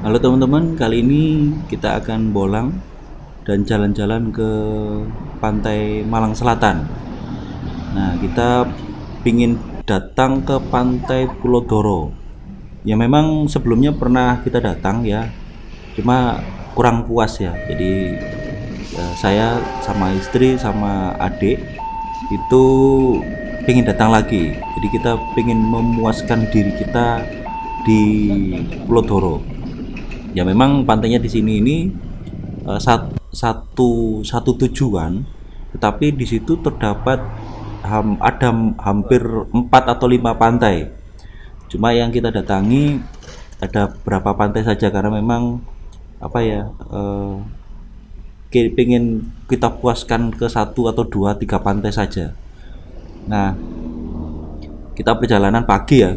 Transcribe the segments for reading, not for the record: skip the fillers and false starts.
Halo teman-teman, kali ini kita akan bolang dan jalan-jalan ke pantai Malang Selatan. Nah, kita pingin datang ke pantai Pulau Doro. Ya memang sebelumnya pernah kita datang ya, cuma kurang puas ya. Jadi saya sama istri sama adik itu pingin datang lagi. Jadi kita pingin memuaskan diri kita di Pulau Doro. Ya memang pantainya di sini ini satu tujuan, tetapi di situ terdapat ada hampir 4 atau 5 pantai. Cuma yang kita datangi ada berapa pantai saja karena memang apa ya pengen kita puaskan ke 1 atau 2 3 pantai saja. Nah, kita perjalanan pagi ya,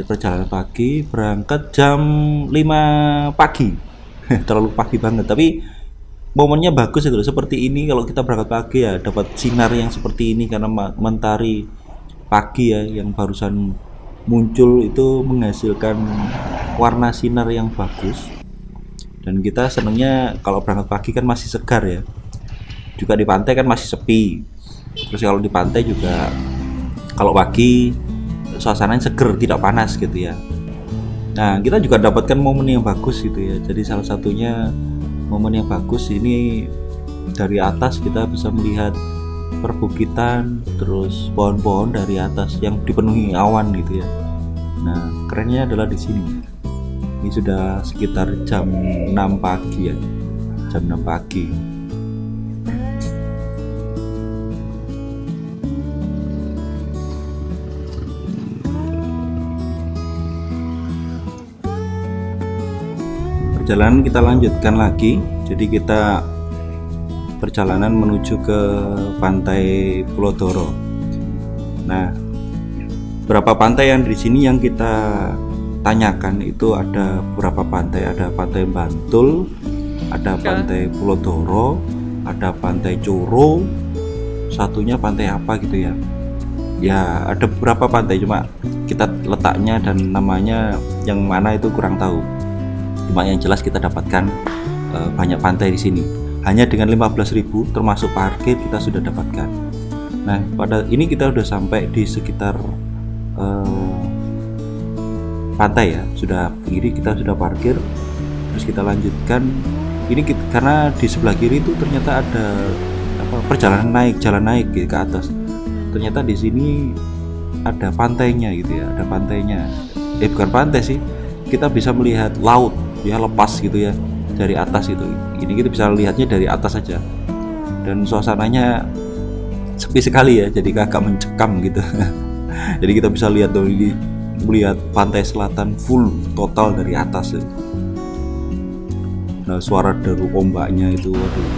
perjalanan pagi, berangkat jam 5 pagi. Terlalu pagi banget, tapi momennya bagus itu loh. Seperti ini kalau kita berangkat pagi ya, dapat sinar yang seperti ini karena mentari pagi ya yang barusan muncul itu menghasilkan warna sinar yang bagus. Dan kita senangnya kalau berangkat pagi kan masih segar ya. Juga di pantai kan masih sepi. Terus kalau di pantai juga kalau pagi suasananya seger, tidak panas gitu ya. Nah, kita juga dapatkan momen yang bagus gitu ya. Jadi salah satunya momen yang bagus ini dari atas kita bisa melihat perbukitan, terus pohon-pohon dari atas yang dipenuhi awan gitu ya. Nah, kerennya adalah di sini. Ini sudah sekitar jam 6 pagi ya. Jam 6 pagi. Perjalanan kita lanjutkan lagi. Jadi kita perjalanan menuju ke pantai Pulau Doro. Nah, berapa pantai yang di sini yang kita tanyakan itu ada beberapa pantai. Ada pantai Bantul, ada pantai Pulau Doro, ada pantai Coro, satunya pantai apa gitu ya. Ya ada beberapa pantai, cuma kita letaknya dan namanya yang mana itu kurang tahu. Cuma yang jelas kita dapatkan banyak pantai di sini. Hanya dengan 15.000 termasuk parkir kita sudah dapatkan. Nah, pada ini kita sudah sampai di sekitar pantai ya. Sudah kiri kita sudah parkir. Terus kita lanjutkan. Ini karena di sebelah kiri itu ternyata ada perjalanan naik, jalan naik gitu, ke atas. Ternyata di sini ada pantainya gitu ya. Ada pantainya. Bukan pantai sih. Kita bisa melihat laut ya, lepas gitu ya dari atas itu. Ini kita bisa lihatnya dari atas saja dan suasananya sepi sekali ya, jadi agak mencekam gitu. Jadi kita bisa lihat dari melihat pantai selatan full total dari atas ya. Nah, suara deru ombaknya itu waduh,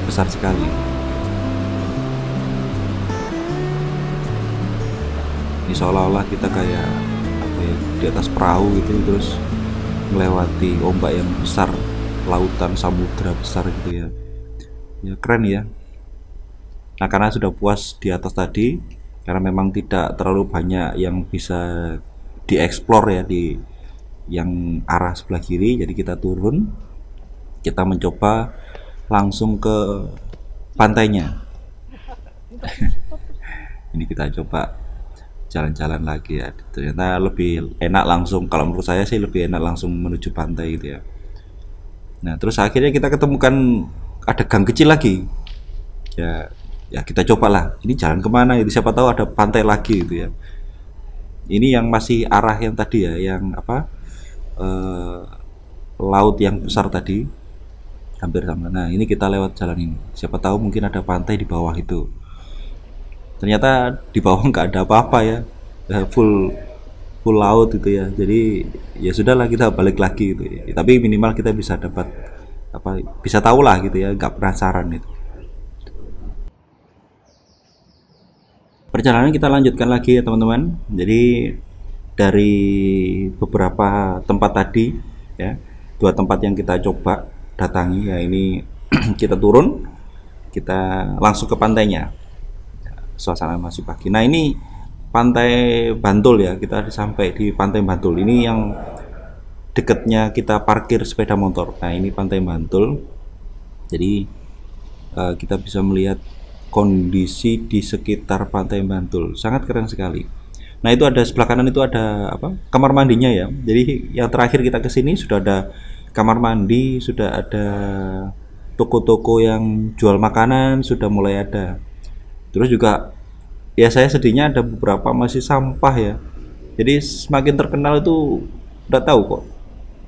besar sekali. Ini seolah-olah kita kayak apa ya, di atas perahu gitu, terus melewati ombak yang besar, lautan samudra besar gitu ya. Ya keren ya. Nah, karena sudah puas di atas tadi, karena memang tidak terlalu banyak yang bisa dieksplor ya di yang arah sebelah kiri, jadi kita turun. Kita mencoba langsung ke pantainya. Ini kita coba jalan-jalan lagi ya, ternyata lebih enak langsung, kalau menurut saya sih lebih enak langsung menuju pantai gitu ya. Nah, terus akhirnya kita ketemukan ada gang kecil lagi ya. Ya kita cobalah ini jalan kemana itu, siapa tahu ada pantai lagi gitu ya. Ini yang masih arah yang tadi ya, yang apa laut yang besar tadi hampir sama. Nah, ini kita lewat jalan ini, siapa tahu mungkin ada pantai di bawah itu. Ternyata di bawah nggak ada apa-apa ya, full laut gitu ya. Jadi ya sudahlah, kita balik lagi gitu ya. Tapi minimal kita bisa dapat apa, bisa tahu lah gitu ya, nggak penasaran itu. Perjalanan kita lanjutkan lagi ya teman-teman. Jadi dari beberapa tempat tadi ya, 2 tempat yang kita coba datangi ya, ini kita turun, kita langsung ke pantainya. Suasana masih pagi. Nah, ini pantai Bantul ya, kita sampai di pantai Bantul. Ini yang dekatnya kita parkir sepeda motor. Nah, ini Pantai Bantul. Jadi kita bisa melihat kondisi di sekitar Pantai Bantul, sangat keren sekali. Nah, itu ada sebelah kanan itu ada apa, kamar mandinya ya. Jadi yang terakhir kita kesini sudah ada kamar mandi, sudah ada toko-toko yang jual makanan, sudah mulai ada. Terus juga ya saya sedihnya ada beberapa masih sampah ya. Jadi semakin terkenal itu udah tahu kok,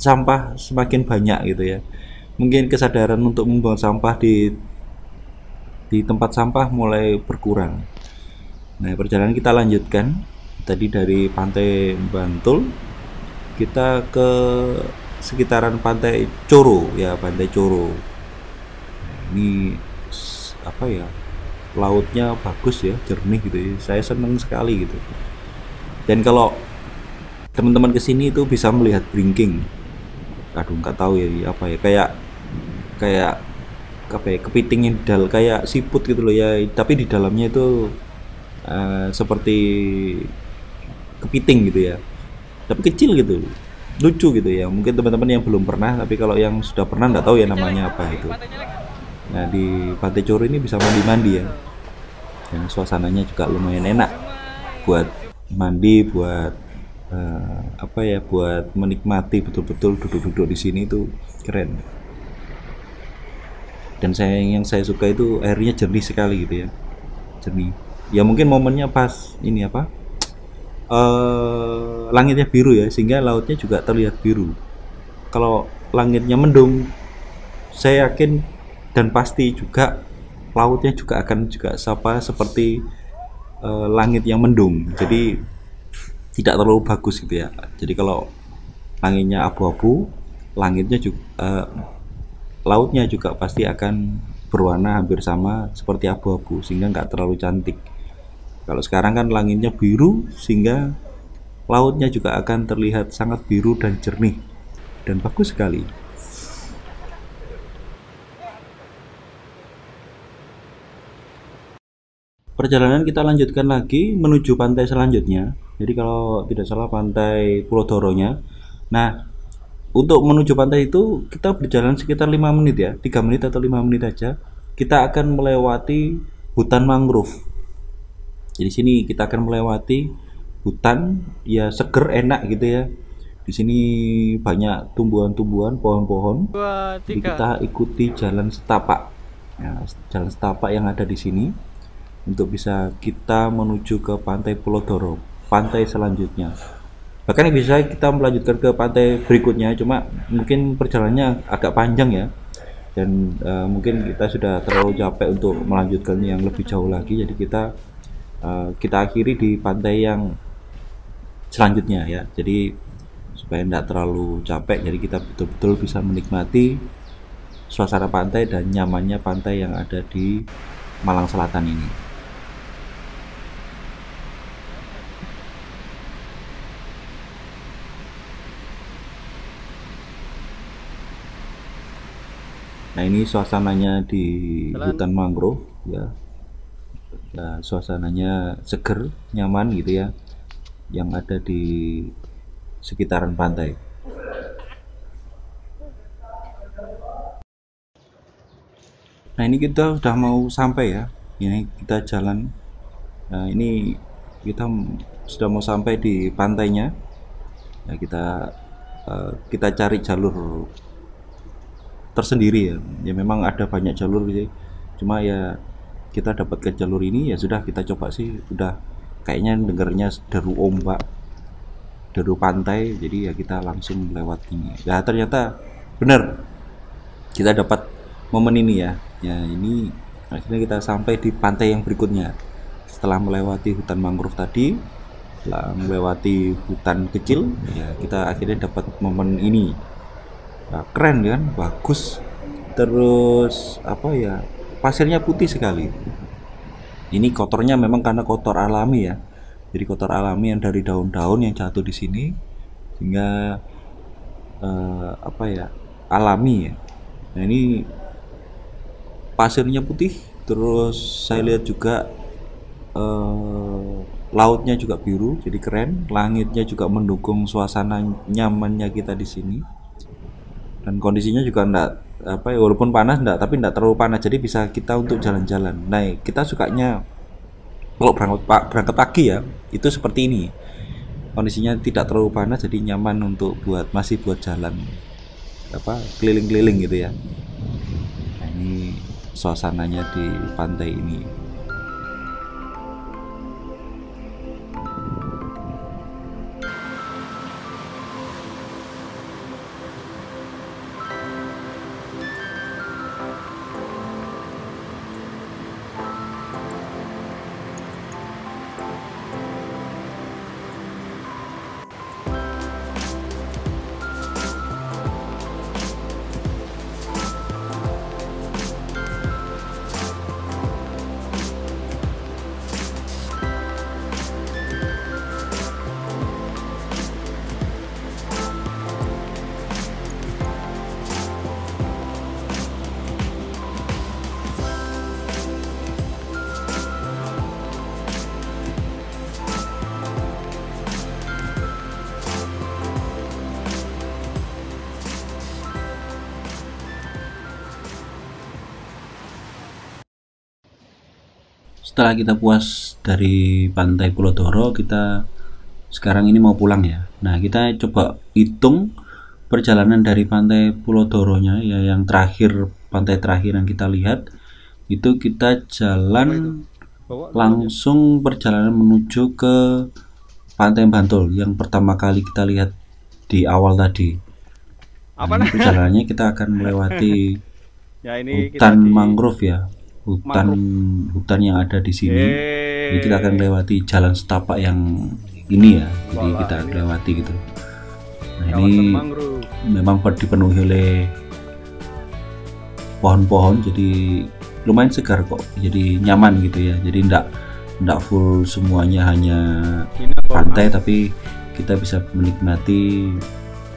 sampah semakin banyak gitu ya. Mungkin kesadaran untuk membuang sampah di tempat sampah mulai berkurang. Nah, perjalanan kita lanjutkan. Tadi dari Pantai Bantul kita ke sekitaran Pantai Coro ya, Pantai Coro. Ini apa ya? Lautnya bagus ya, jernih gitu ya. Saya senang sekali gitu. Dan kalau teman-teman kesini itu bisa melihat bringking. Aduh, nggak tahu ya apa ya, kayak apa ya, kepiting yang dal kayak siput gitu loh ya, tapi di dalamnya itu seperti kepiting gitu ya, tapi kecil gitu, lucu gitu ya. Mungkin teman-teman yang belum pernah, tapi kalau yang sudah pernah nggak tahu ya namanya apa itu. Nah, di Pantai Coro ini bisa mandi-mandi ya, dan suasananya juga lumayan enak buat mandi, buat apa ya, buat menikmati betul-betul duduk-duduk di sini itu keren. Dan yang saya suka itu airnya jernih sekali gitu ya, jernih ya. Mungkin momennya pas ini apa, langitnya biru ya, sehingga lautnya juga terlihat biru. Kalau langitnya mendung, saya yakin dan pasti juga lautnya juga akan juga seperti langit yang mendung, jadi tidak terlalu bagus gitu ya. Jadi kalau langitnya abu-abu, langitnya juga lautnya juga pasti akan berwarna hampir sama seperti abu-abu, sehingga nggak terlalu cantik. Kalau sekarang kan langitnya biru, sehingga lautnya juga akan terlihat sangat biru dan jernih dan bagus sekali. Perjalanan kita lanjutkan lagi menuju pantai selanjutnya. Jadi kalau tidak salah Pantai Pulau Doronya. Nah, untuk menuju pantai itu kita berjalan sekitar 5 menit ya, 3 menit atau 5 menit aja. Kita akan melewati hutan mangrove. Jadi sini kita akan melewati hutan ya, seger, enak gitu ya. Di sini banyak tumbuhan-tumbuhan, pohon-pohon. Jadi kita ikuti jalan setapak. Ya, jalan setapak yang ada di sini untuk bisa kita menuju ke Pantai Pulau Doro, pantai selanjutnya. Bahkan bisa kita melanjutkan ke pantai berikutnya, cuma mungkin perjalanannya agak panjang ya, dan mungkin kita sudah terlalu capek untuk melanjutkannya yang lebih jauh lagi. Jadi kita akhiri di pantai yang selanjutnya ya. Jadi supaya tidak terlalu capek, jadi kita betul-betul bisa menikmati suasana pantai dan nyamannya pantai yang ada di Malang Selatan ini. Nah, ini suasananya di hutan mangrove ya. Nah, suasananya seger, nyaman gitu ya, yang ada di sekitaran pantai. Nah, ini kita sudah mau sampai ya. Ini kita jalan. Nah, ini kita sudah mau sampai di pantainya. Nah, kita cari jalur tersendiri ya. Ya memang ada banyak jalur gitu. Cuma ya kita dapatkan jalur ini, ya sudah kita coba sih. Udah kayaknya dengarnya deru ombak, deru pantai, jadi ya kita langsung lewat ini. Nah, ternyata benar kita dapat momen ini ya. Ya, ini akhirnya kita sampai di pantai yang berikutnya. Setelah melewati hutan mangrove tadi, setelah melewati hutan kecil, ya kita akhirnya dapat momen ini. Nah, keren kan, bagus. Terus apa ya, pasirnya putih sekali. Ini kotornya memang karena kotor alami ya. Jadi kotor alami yang dari daun-daun yang jatuh di sini, sehingga apa ya, alami ya. Nah, ini pasirnya putih. Terus saya lihat juga lautnya juga biru, jadi keren. Langitnya juga mendukung suasana nyamannya kita di sini. Dan kondisinya juga enggak apa ya, walaupun panas enggak, tapi enggak terlalu panas. Jadi bisa kita untuk jalan-jalan. Nah, kita sukanya kalau berangkat pagi ya, itu seperti ini. Kondisinya tidak terlalu panas, jadi nyaman untuk masih buat jalan apa keliling-keliling gitu ya. Nah, ini suasananya di pantai ini. Setelah kita puas dari pantai Pulau Doro, kita sekarang ini mau pulang ya. Nah, kita coba hitung perjalanan dari pantai Pulau Doronya ya, yang terakhir, pantai terakhir yang kita lihat itu kita jalan langsung perjalanan menuju ke Pantai Bantul yang pertama kali kita lihat di awal tadi. Nah, ini perjalanannya kita akan melewati Ya, ini hutan mangrove ya, hutan yang ada di sini. Jadi kita akan melewati jalan setapak yang ini ya, jadi kita akan lewati gitu. Nah, ini memang dipenuhi oleh pohon-pohon, jadi lumayan segar kok, jadi nyaman gitu ya. Jadi ndak full semuanya hanya pantai, tapi kita bisa menikmati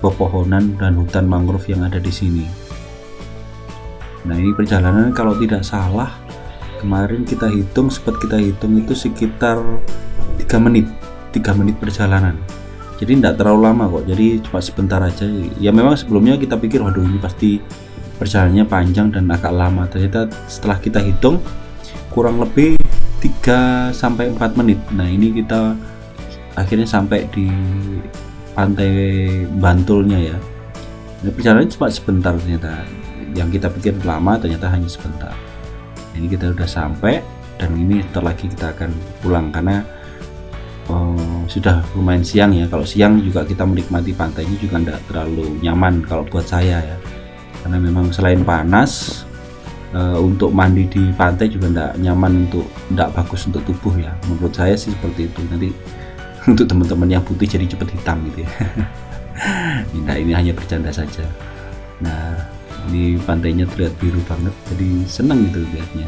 pepohonan dan hutan mangrove yang ada di sini. Nah, ini perjalanan kalau tidak salah kemarin sempat kita hitung itu sekitar 3 menit perjalanan. Jadi tidak terlalu lama kok, jadi cuma sebentar aja ya. Memang sebelumnya kita pikir waduh ini pasti perjalanannya panjang dan agak lama. Ternyata setelah kita hitung kurang lebih 3-4 menit. Nah, ini kita akhirnya sampai di Pantai Bantulnya ya. Nah, perjalanan cuma sebentar ternyata. Yang kita pikir lama ternyata hanya sebentar. Ini kita udah sampai dan ini sebentar lagi kita akan pulang karena sudah lumayan siang ya. Kalau siang juga kita menikmati pantainya juga tidak terlalu nyaman kalau buat saya ya, karena memang selain panas, untuk mandi di pantai juga tidak nyaman, tidak bagus untuk tubuh ya, menurut saya sih seperti itu. Nanti untuk teman-teman yang putih jadi cepet hitam gitu ya. Nah, ini hanya bercanda saja. Nah, ini pantainya terlihat biru banget, jadi senang gitu lihatnya.